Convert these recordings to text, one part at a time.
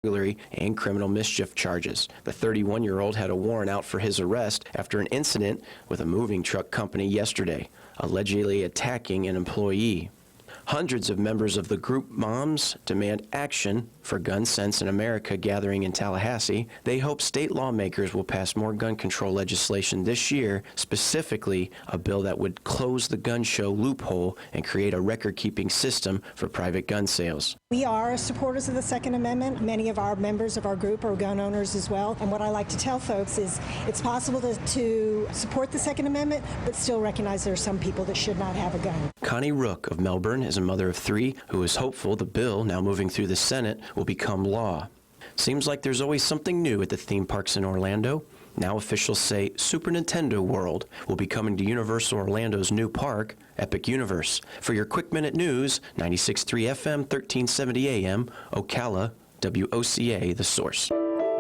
burglary and criminal mischief charges. The 31-year-old had a warrant out for his arrest after an incident with a moving truck company yesterday, allegedly attacking an employee. Hundreds of members of the group Moms Demand Action for Gun Sense in America gathering in Tallahassee. They hope state lawmakers will pass more gun control legislation this year, specifically a bill that would close the gun show loophole and create a record-keeping system for private gun sales. We are supporters of the Second Amendment. Many of our members of our group are gun owners as well. And what I like to tell folks is it's possible to support the Second Amendment, but still recognize there are some people that should not have a gun. Connie Rook of Melbourne is a mother of 3 who is hopeful the bill, now moving through the Senate, will become law. Seems like there's always something new at the theme parks in Orlando. Now officials say Super Nintendo World will be coming to Universal Orlando's new park, Epic Universe. For your quick minute news, 96.3 FM, 1370 AM, Ocala, WOCA, The Source.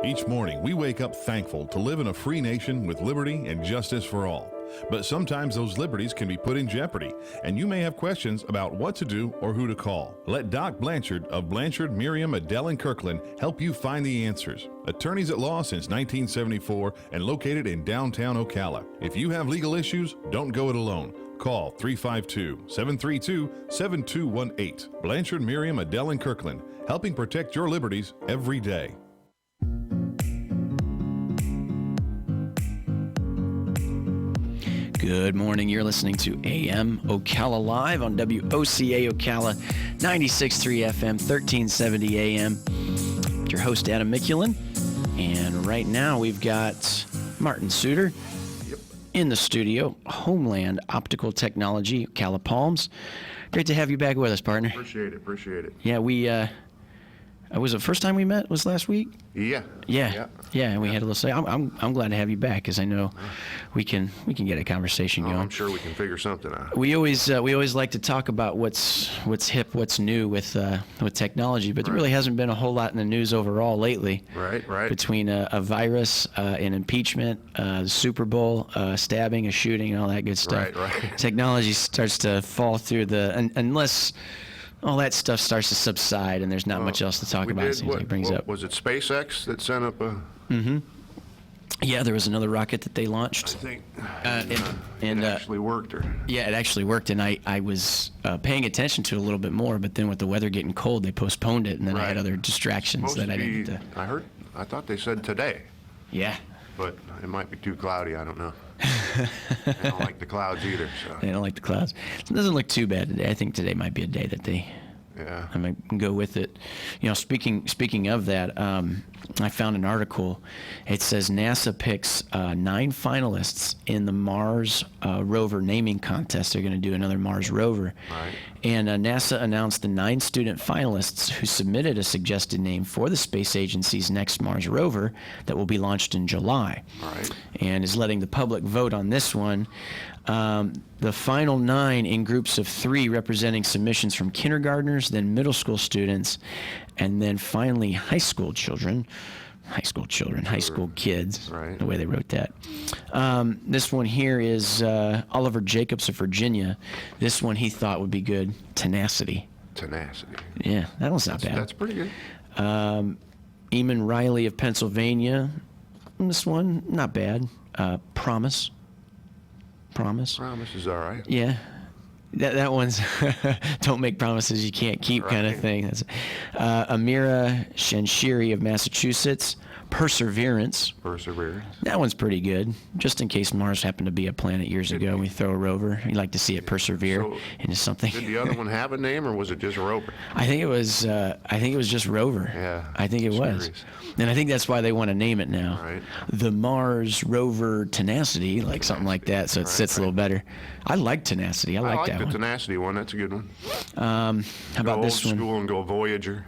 Each morning, we wake up thankful to live in a free nation with liberty and justice for all. But sometimes those liberties can be put in jeopardy, and you may have questions about what to do or who to call. Let Doc Blanchard of Blanchard, Miriam, Adele, and Kirkland help you find the answers. Attorneys at law since 1974 and located in downtown Ocala. If you have legal issues, don't go it alone. Call 352-732-7218. Blanchard, Miriam, Adele, and Kirkland, helping protect your liberties every day. Good morning. You're listening to AM Ocala Live on WOCA Ocala, 96.3 FM, 1370 AM. Your host, Adam Mikulin. And right now we've got Martin Suter in the studio, Homeland Optical Technology, Ocala Palms. Great to have you back with us, partner. Appreciate it. Yeah, was it the first time we met? Was last week? Yeah. And we had a little say. I'm glad to have you back because I know we can get a conversation going. I'm sure we can figure something out. We always like to talk about what's hip, what's new with technology, but there really hasn't been a whole lot in the news overall lately. Right. Between a virus, an impeachment, the Super Bowl, stabbing, a shooting, and all that good stuff. Right. Technology starts to fall through unless all that stuff starts to subside and there's not much else to talk about. It seems like it brings up. Was it SpaceX that sent up a... Yeah, there was another rocket that they launched. I think it actually worked. Yeah, it actually worked, and I was paying attention to it a little bit more, but then with the weather getting cold, they postponed it, and then I had other distractions that I didn't get to... I thought they said today. Yeah. But it might be too cloudy, I don't know. They don't like the clouds either. So. They don't like the clouds. It doesn't look too bad today. I think today might be a day that I might go with it. You know, speaking of that, I found an article. It says NASA picks 9 finalists in the Mars rover naming contest. They're going to do another Mars rover. Right. And NASA announced the 9 student finalists who submitted a suggested name for the space agency's next Mars rover that will be launched in July. Right. And is letting the public vote on this one. The final 9 in groups of 3 representing submissions from kindergartners, then middle school students, and then finally high school kids, right. The way they wrote that. This one here is Oliver Jacobs of Virginia. This one he thought would be good, tenacity. Yeah, that one's not bad. That's pretty good. Eamon Riley of Pennsylvania. This one, not bad. Promise is all right. Yeah. That one's don't make promises you can't keep kind of thing. That's, Amira Shanshiri of Massachusetts, Perseverance. That one's pretty good. Just in case Mars happened to be a planet years ago and we throw a rover, you'd like to see it persevere into something. Did the other one have a name or was it just rover? I think it was just rover. Yeah. I think it was. And I think that's why they want to name it now. Right. The Mars Rover Tenacity, like something like that, so it sits a little better. I like Tenacity. I like that one. The Tenacity one. That's a good one. How about this one? Go old school and go Voyager.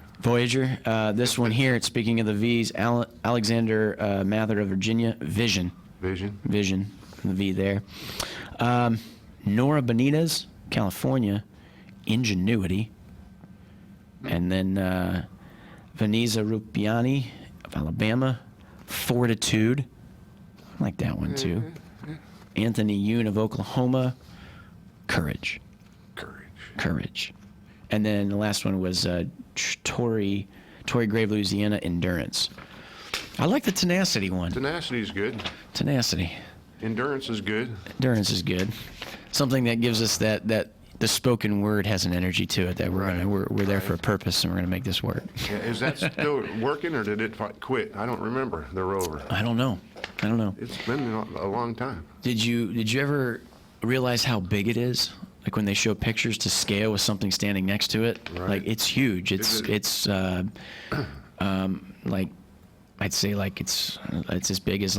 This one here, it's speaking of the V's, Alexander Mather of Virginia, Vision. The V there. Nora Benitez, California, Ingenuity. And then Vanessa Rupiani of Alabama, Fortitude. I like that one too. Anthony Yoon of Oklahoma, Courage. And then the last one was Tori Torrey Grave, Louisiana, Endurance. I like the Tenacity one. Tenacity is good. Tenacity. Endurance is good. Endurance is good. Something that gives us that the spoken word has an energy to it that we're there for a purpose and we're gonna make this work. Yeah, is that still working, or did it quit? I don't remember the rover. I don't know. It's been a long time. Did you ever realize how big it is? Like when they show pictures to scale with something standing next to it, Right. like it's huge. It's like I'd say like it's as big as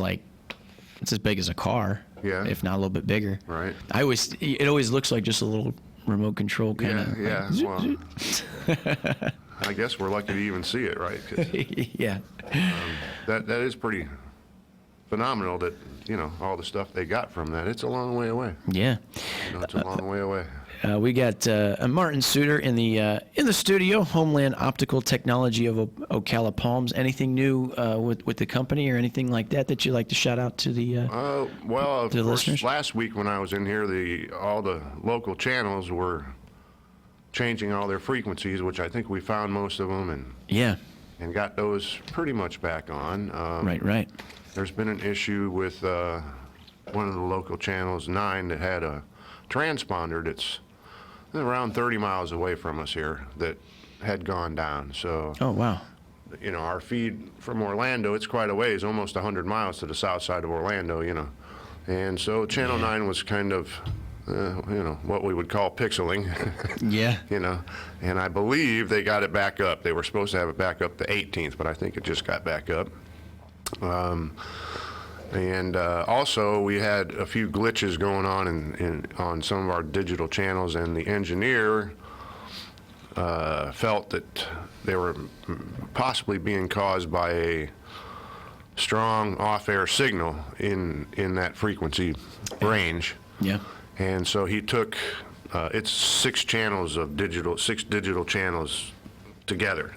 a car. Yeah. If not a little bit bigger. Right. It always looks like just a little remote control kind of. Yeah. Well, I guess we're lucky to even see it, right? 'Cause, Yeah. that is pretty phenomenal. That all the stuff they got from that. It's a long way away. Yeah. It's a long way away. We got Martin Suter in the studio, Homeland Optical Technology of Ocala Palms. Anything new with the company or anything like that you'd like to shout out to the Well, of the course, listeners? last week when I was in here, all the local channels were changing all their frequencies, which I think we found most of them Yeah. and got those pretty much back on. Right. There's been an issue with one of the local channels, 9, that had a transponder that's around 30 miles away from us here that had gone down. So, Oh wow. our feed from Orlando, it's quite a ways, almost 100 miles to the south side of Orlando, And so Channel 9 was kind of, what we would call pixeling, Yeah. And I believe they got it back up. They were supposed to have it back up the 18th, but I think it just got back up. And also, we had a few glitches going on on some of our digital channels, and the engineer felt that they were possibly being caused by a strong off-air signal in that frequency range. Yeah. And so he took, it's 6 digital channels together.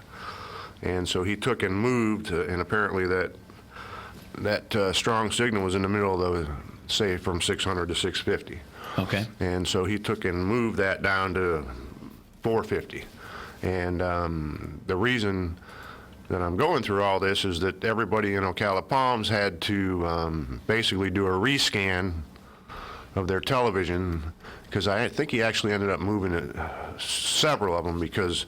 And so he took and moved, and apparently that strong signal was in the middle of say from 600 to 650. Okay. And so he took and moved that down to 450. And the reason that I'm going through all this is that everybody in Ocala Palms had to basically do a rescan of their television, because I think he actually ended up moving several of them because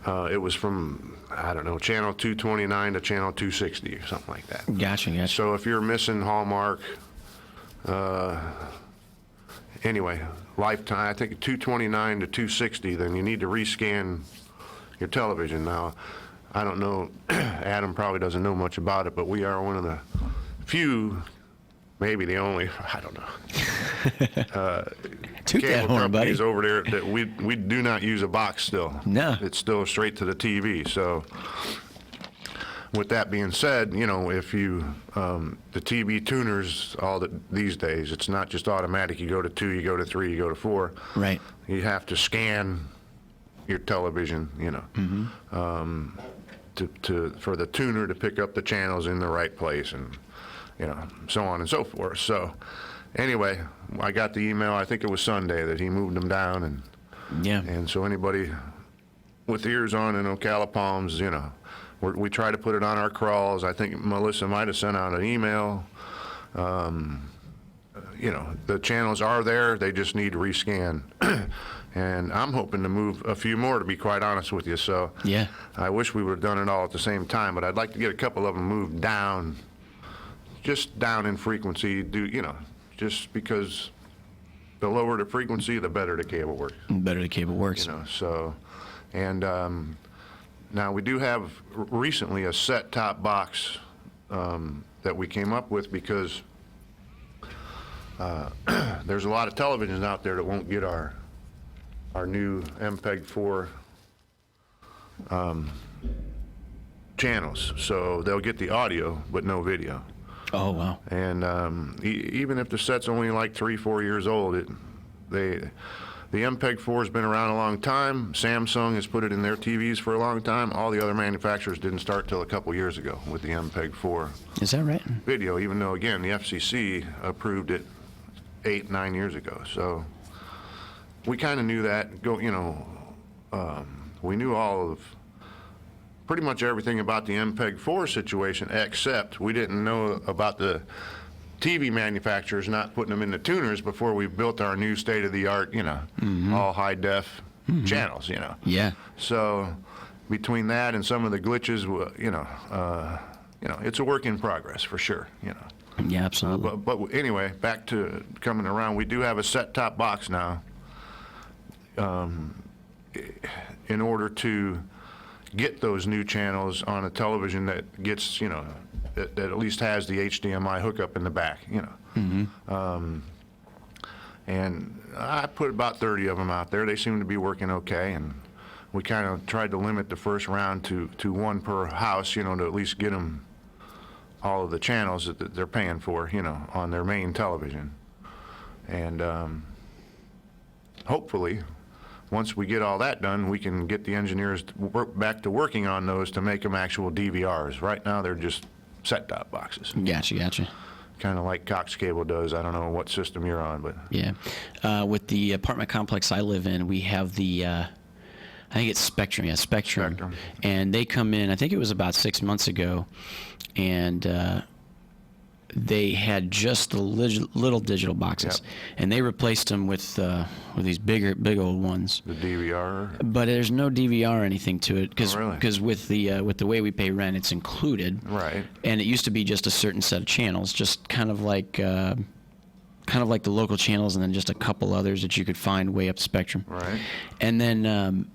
it was from, I don't know, channel 229 to channel 260 or something like that. Gotcha. So if you're missing Hallmark, anyway, Lifetime, I think 229 to 260, then you need to rescan your television. Now, I don't know, Adam probably doesn't know much about it, but we are one of the few, maybe the only, I don't know, Toot that cable horn, buddy. companies over there that we do not use a box still. No. It's still straight to the TV. So with that being said, if you, the TV tuners, these days, it's not just automatic. You go to 2, you go to 3, you go to 4. Right. You have to scan your television, for the tuner to pick up the channels in the right place, and so on and so forth. So anyway, I got the email, I think it was Sunday, that he moved them down, and so anybody with ears on in Ocala Palms, we try to put it on our crawls. I think Melissa might have sent out an email. The channels are there, they just need to rescan. And I'm hoping to move a few more, to be quite honest with you. So Yeah. I wish we would have done it all at the same time, but I'd like to get a couple of them moved down, just down in frequency, just because the lower the frequency, the better the cable works. Better the cable works. So, and now we do have recently a set-top box that we came up with, because there's a lot of televisions out there that won't get our new MPEG-4 channels. So they'll get the audio, but no video. Oh wow. And even if the set's only like 3-4 years old, the MPEG-4 has been around a long time. Samsung has put it in their TVs for a long time. All the other manufacturers didn't start till a couple years ago with the MPEG-4 Is that right? video, even though, again, the FCC approved it 8-9 years ago. So we kind of knew that. We knew all of pretty much everything about the MPEG-4 situation, except we didn't know about the TV manufacturers not putting them in the tuners before we built our new state-of-the-art, all high-def channels, Yeah. So between that and some of the glitches, it's a work in progress for sure, Yeah, absolutely. But anyway, back to coming around, we do have a set-top box now. In order to get those new channels on a television that gets, that at least has the HDMI hookup in the back, and I put about 30 of them out there. They seem to be working okay, and we kind of tried to limit the first round to one per house, to at least get them all of the channels that they're paying for, on their main television. And hopefully, once we get all that done, we can get the engineers back to working on those to make them actual DVRs. Right now, they're just set-top boxes. Gotcha. Kind of like Cox Cable does. I don't know what system you're on, but... Yeah. With the apartment complex I live in, we have the, I think it's Spectrum. Yeah, Spectrum. And they come in, I think it was about 6 months ago, and they had just the little digital boxes, and they replaced them with these big old ones. The DVR? But there's no DVR or anything to it because really? with the way we pay rent, it's included. Right. And it used to be just a certain set of channels, just kind of like the local channels, and then just a couple others that you could find way up the spectrum. Right. And then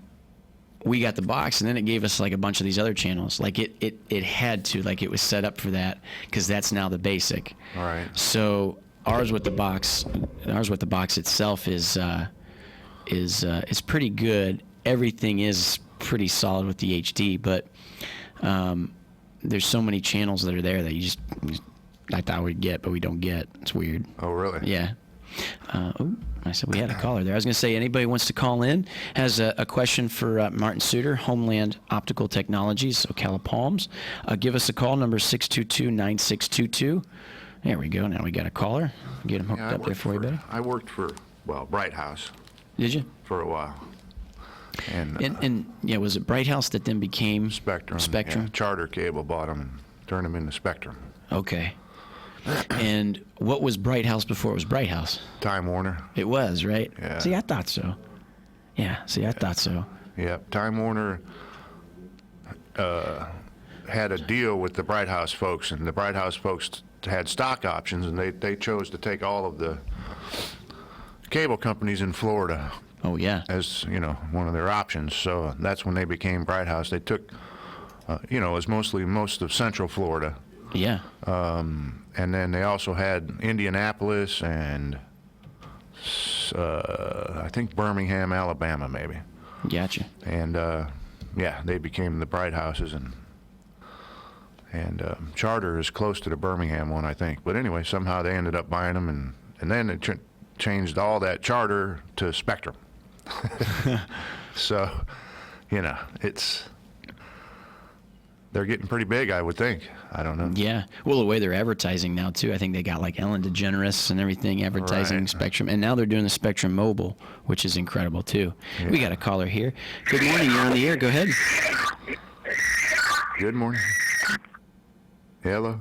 we got the box, and then it gave us like a bunch of these other channels. Like it had to, like it was set up for that because that's now the basic. All right. So ours with the box itself is pretty good. Everything is pretty solid with the HD, but there's so many channels that are there that you just I thought we'd get, but we don't get. It's weird. Oh, really? Yeah. I said we had a caller there. I was going to say, anybody wants to call in, has a question for Martin Suter, Homeland Optical Technologies, Ocala Palms, give us a call, number 622-9622. There we go. Now we got a caller. Get him hooked up there for you, buddy. I worked for, Bright House Did you? for a while. And yeah, was it Bright House that then became Spectrum. Spectrum? Yeah, Charter Cable bought them and turned them into Spectrum. Okay. And what was Bright House before it was Bright House? Time Warner. It was, right? Yeah. See, I thought so. Yeah, I thought so. Yep. Time Warner had a deal with the Bright House folks, and the Bright House folks had stock options, and they chose to take all of the cable companies in Florida Oh, yeah. as, one of their options. So that's when they became Bright House. They took, it was mostly most of Central Florida. Yeah. And then they also had Indianapolis and I think Birmingham, Alabama, maybe. Gotcha. And they became the Bright Houses, and Charter is close to the Birmingham one, I think. But anyway, somehow they ended up buying them, and then they changed all that Charter to Spectrum. So, they're getting pretty big, I would think. I don't know. Yeah. Well, the way they're advertising now, too, I think they got like Ellen DeGeneres and everything advertising Right. Spectrum. And now they're doing the Spectrum Mobile, which is incredible, too. Yeah. We got a caller here. Good morning. You're on the air. Go ahead. Good morning. Hello.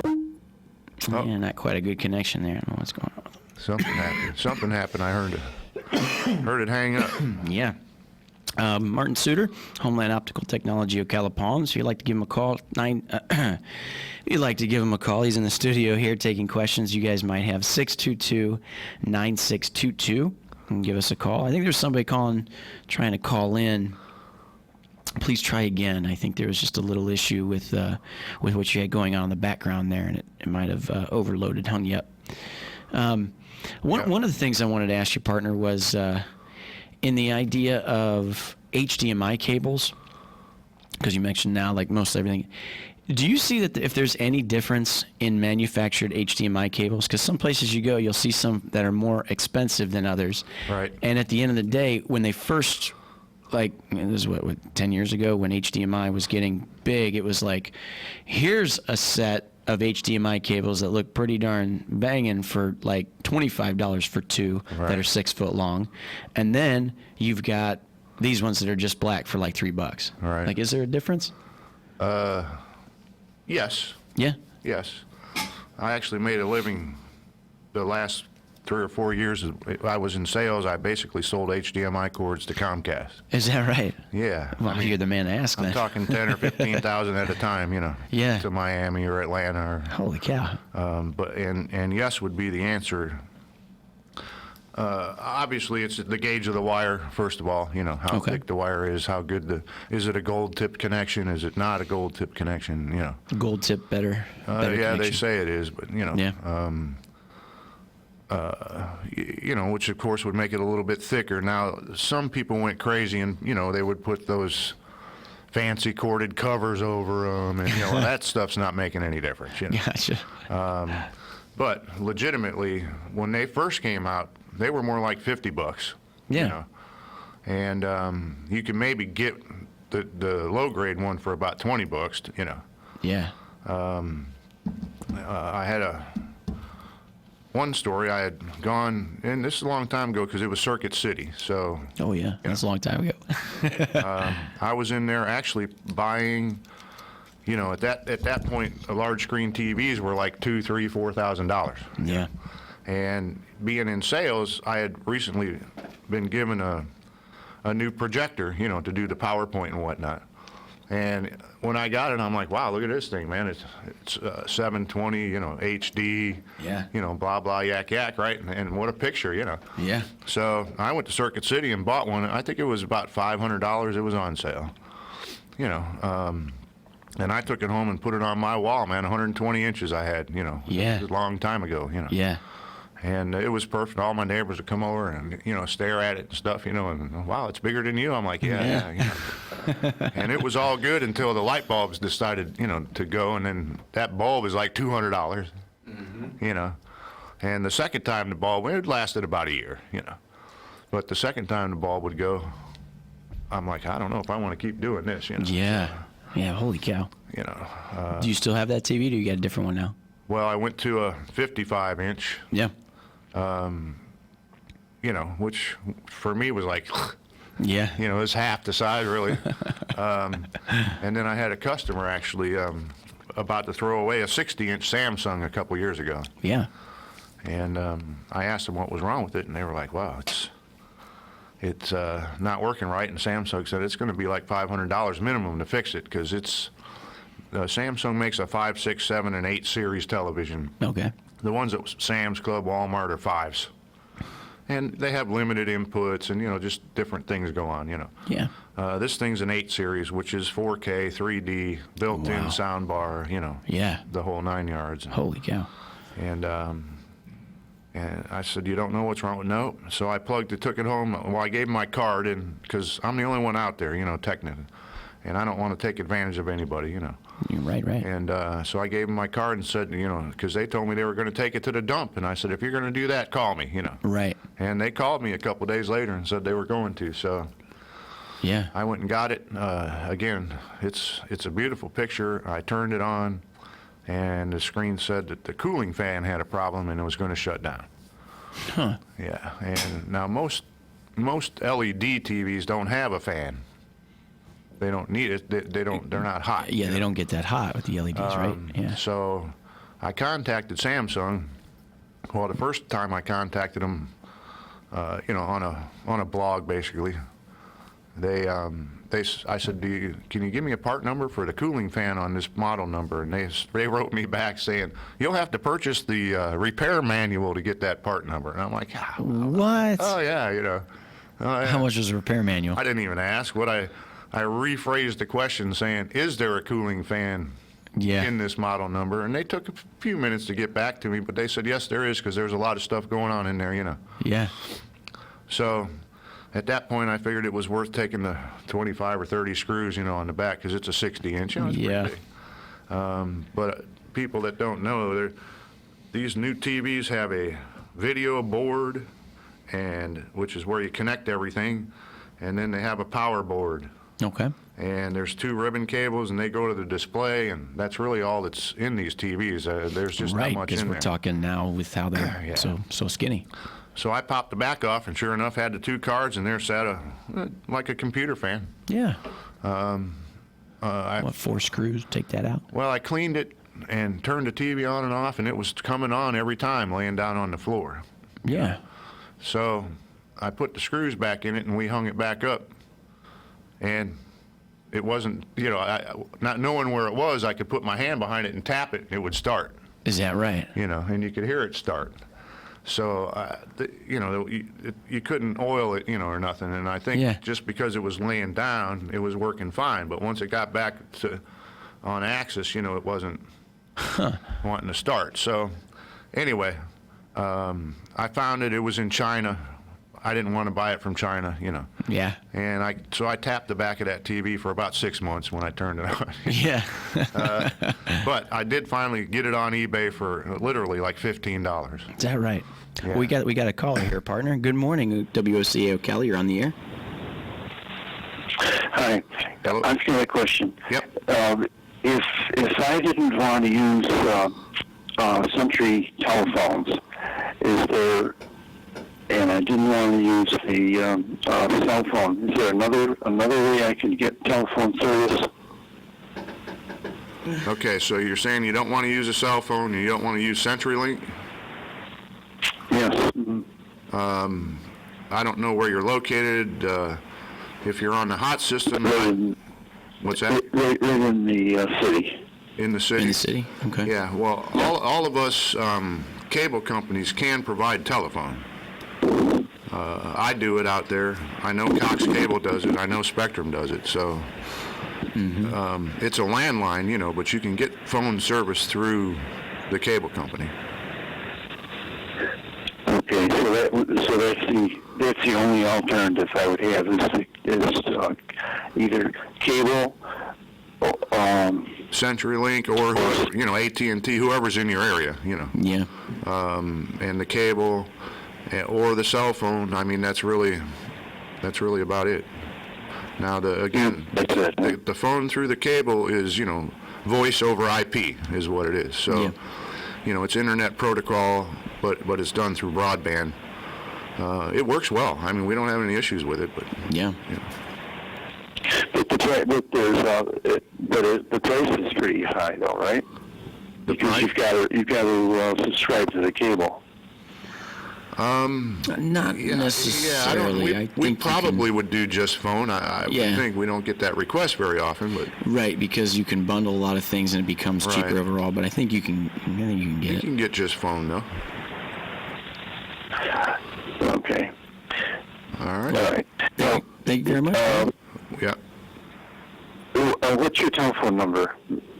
Oh. Yeah, not quite a good connection there. I don't know what's going on with them. Something happened. I heard it hang up. Yeah. Martin Suter, Homeland Optical Technology, Ocala Palms. If you'd like to give him a call, he's in the studio here taking questions you guys might have. 622-9622. And give us a call. I think there's somebody trying to call in. Please try again. I think there was just a little issue with what you had going on in the background there, and it might have overloaded, hung you up. One of the things I wanted to ask your partner was in the idea of HDMI cables, because you mentioned now like most everything. Do you see that if there's any difference in manufactured HDMI cables? Because some places you go, you'll see some that are more expensive than others. Right. And at the end of the day, when they first, like, this is what 10 years ago when HDMI was getting big, it was like, here's a set of HDMI cables that look pretty darn banging for like $25 for two that are 6 foot long. And then you've got these ones that are just black for like $3. Right. Like, is there a difference? Yes. Yeah. Yes. I actually made a living the last 3 or 4 years. I was in sales. I basically sold HDMI cords to Comcast. Is that right? Yeah. Well, you're the man to ask I'm then. talking 10 or 15,000 at a time, Yeah. to Miami or Atlanta. Holy cow. But yes would be the answer. Obviously, it's the gauge of the wire, first of all, how Okay. thick the wire is, how good is it a gold tip connection? Is it not a gold tip connection? Gold tip better. Yeah, they connection. say it is, but, Yeah. Which of course would make it a little bit thicker. Now, some people went crazy and, they would put those fancy corded covers over them, and, that stuff's not making any difference, Gotcha. But legitimately, when they first came out, they were more like $50. Yeah. And you can maybe get the low grade one for about $20. Yeah. I had one story. I had gone, and this is a long time ago because it was Circuit City. So Oh, yeah. That's a long time ago. I was in there actually buying. At that point, large screen TVs were like $2,000, $3,000, $4,000. Yeah. And being in sales, I had recently been given a new projector, to do the PowerPoint and whatnot. And when I got it, I'm like, wow, look at this thing, man. It's 720, HD, Yeah. Blah, blah, yak, yak, right? And what a picture, Yeah. So I went to Circuit City and bought one. I think it was about $500. It was on sale, and I took it home and put it on my wall, man. 120 inches I had, Yeah. a long time ago, Yeah. And it was perfect. All my neighbors would come over and, stare at it and stuff, and, wow, it's bigger than you. I'm like, yeah. And it was all good until the light bulbs decided, to go. And then that bulb is like $200, And the second time the bulb, it lasted about a year, But the second time the bulb would go, I'm like, I don't know if I want to keep doing this, Yeah. Yeah. Holy cow. Do you still have that TV, or do you got a different one now? Well, I went to a 55-inch, Yeah. which for me was like, Yeah. it's half the size, really. And then I had a customer actually about to throw away a 60-inch Samsung a couple years ago. Yeah. And I asked them what was wrong with it, and they were like, wow, it's not working right. And Samsung said it's going to be like $500 minimum to fix it, because Samsung makes a 5, 6, 7, and 8 series television. Okay. The ones at Sam's Club, Walmart are 5s. And they have limited inputs and, just different things go on, Yeah. This thing's an 8 series, which is 4K, 3D, built-in Wow. sound bar, Yeah. the whole 9 yards. Holy cow. And I said, you don't know what's wrong with no? So I took it home. Well, I gave him my card, and because I'm the only one out there, technically. And I don't want to take advantage of anybody, You're right. And so I gave him my card and said, because they told me they were going to take it to the dump. And I said, if you're going to do that, call me, Right. And they called me a couple days later and said they were going to. So Yeah. I went and got it. Again, it's a beautiful picture. I turned it on, and the screen said that the cooling fan had a problem and it was going to shut down. Huh. Yeah. And now most LED TVs don't have a fan. They don't need it. They're not hot. Yeah, they don't get that hot with the LEDs, right? Yeah. So I contacted Samsung. Well, the first time I contacted them, on a blog, basically, I said, can you give me a part number for the cooling fan on this model number? And they wrote me back saying, you'll have to purchase the repair manual to get that part number. And I'm like, What? oh yeah, How much was the repair manual? I didn't even ask. I rephrased the question saying, is there a cooling fan Yeah. in this model number? And they took a few minutes to get back to me, but they said, yes, there is, because there's a lot of stuff going on in there, Yeah. So at that point, I figured it was worth taking the 25 or 30 screws, on the back, because it's a 60-inch. It's Yeah. pretty big. But people that don't know, these new TVs have a video board, which is where you connect everything, and then they have a power board. Okay. And there's 2 ribbon cables, and they go to the display, and that's really all that's in these TVs. There's just Right, not much because in we're there. talking now with how they're Yeah. so skinny. So I popped the back off, and sure enough, had the 2 cards, and there sat like a computer fan. Yeah. I 4 screws? Take that out. Well, I cleaned it and turned the TV on and off, and it was coming on every time laying down on the floor. Yeah. So I put the screws back in it, and we hung it back up. And it wasn't, not knowing where it was, I could put my hand behind it and tap it, and it would start. Is that right? And you could hear it start. So, you couldn't oil it, or nothing. And I think just because it was laying down, it was working fine. But once it got back on axis, it wasn't wanting to start. So, anyway, I found it. It was in China. I didn't want to buy it from China, Yeah. And so I tapped the back of that TV for about 6 months when I turned it on. Yeah. But I did finally get it on eBay for literally like $15. Is that right? Yeah. We got a caller here, partner. Good morning, WOCA Ocala. You're on the air. Hi. Hello. I've got a question. Yep. If I didn't want to use Century telephones, and I didn't want to use the cell phone, is there another way I can get telephone service? Okay, so you're saying you don't want to use a cell phone, you don't want to use CenturyLink? Yes. I don't know where you're located. If you're on the hot system, what's that? Right in the city. In the city? In the city? Okay. Yeah, well, all of us cable companies can provide telephone. I do it out there. I know Cox Cable does it. I know Spectrum does it. So it's a landline, but you can get phone service through the cable company. Okay, so that's the only alternative I would have is either cable, CenturyLink, or whoever, AT&T, whoever's in your area, Yeah. and the cable or the cell phone. I mean, that's really about it. Now, the phone through the cable is, voice over IP is what it is. So, it's internet protocol, but it's done through broadband. It works well. I mean, we don't have any issues with it, but Yeah. But the price is pretty high, though, right? Because you've got to subscribe to the cable. Not necessarily. Yeah, I we think probably would do just phone. I would think we don't get that request very often, but right, because you can bundle a lot of things and it becomes cheaper overall. But I think you can get you it. can get just phone though. Okay. All right. All right. Well, Thank you very much. Yeah. What's your telephone number,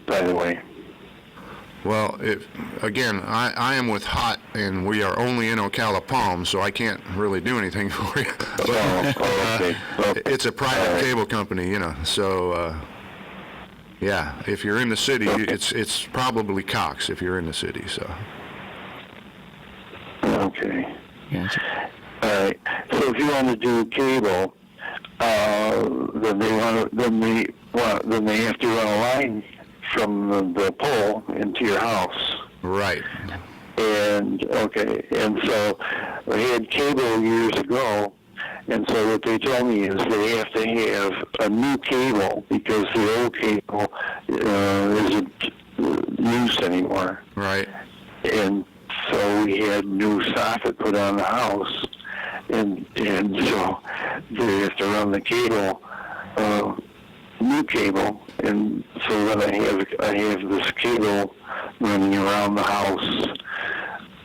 by the way? Well, I am with HOT, and we are only in Ocala Palms, so I can't really do anything for you. But, okay. It's a private cable company, So, if you're in the city, it's probably Cox if you're in the city. So. Okay. Gotcha. All right. So if you want to do cable, then they have to run a line from the pole into your house. Right. And so I had cable years ago, and so what they told me is they have to have a new cable because the old cable isn't used anymore. Right. And so we had new socket put on the house, and so they have to run the cable, new cable, and so then I have this cable running around the house,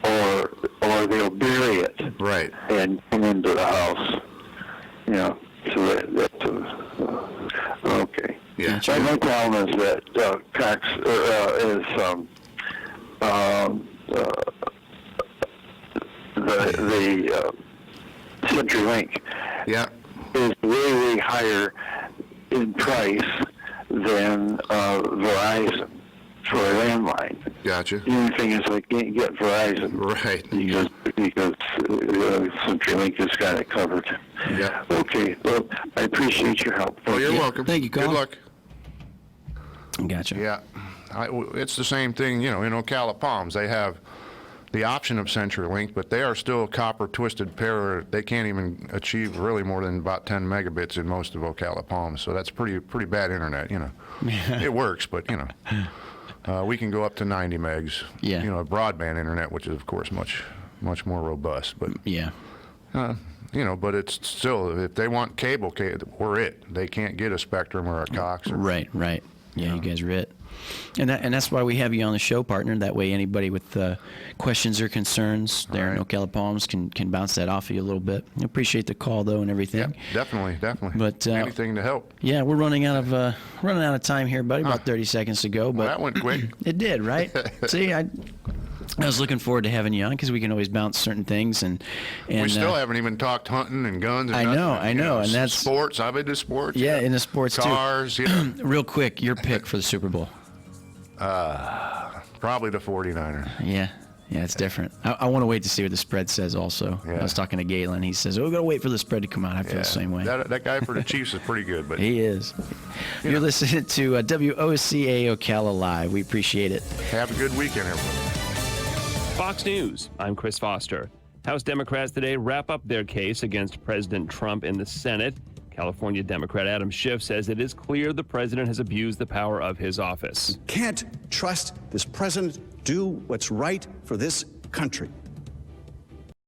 or they'll bury it, right, and come into the house. So that's okay. Yeah. So my problem is that Cox the CenturyLink is way higher in price than Verizon for a landline. Gotcha. The only thing is I can't get Verizon. Right. Because CenturyLink has got it covered. Yeah. Okay. Well, I appreciate your help. Well, you're welcome. Thank you, Carl. Good luck. Gotcha. Yeah. It's the same thing, in Ocala Palms. They have the option of CenturyLink, but they are still a copper twisted pair. They can't even achieve really more than about 10 megabits in most of Ocala Palms, so that's pretty bad internet, you know. It works, but, you know, we can go up to 90 megs, Yeah. you know, broadband internet, which is, of course, much more robust. But, Yeah. you know, but it's still, if they want cable, we're it. They can't get a Spectrum or a Cox. Or, Right. Yeah, you guys are it. And that's why we have you on the show, partner. That way anybody with questions or concerns there in Ocala Palms can bounce that off of you a little bit. I appreciate the call, though, and everything. Yeah, definitely. But, anything to help. Yeah, we're running out of time here, buddy. About 30 seconds to go. But Well, that went quick. It did, right? See, I was looking forward to having you on because we can always bounce certain things. And We still haven't even talked hunting and guns and nothing. I know, and that's sports. I've been to sports. Yeah, in the sports cars, too. Yeah. Real quick, your pick for the Super Bowl. Probably the 49ers. Yeah, it's different. I want to wait to see what the spread says also. Yeah. I was talking to Galen. He says, we're going to wait for the spread to come out. I feel the same way. That guy for the Chiefs is pretty good. But He is. You're listening to WOCA Ocala Live. We appreciate it. have a good weekend, everyone. Fox News, I'm Chris Foster. House Democrats today wrap up their case against President Trump in the Senate. California Democrat Adam Schiff says it is clear the president has abused the power of his office. Can't trust this president do what's right for this country.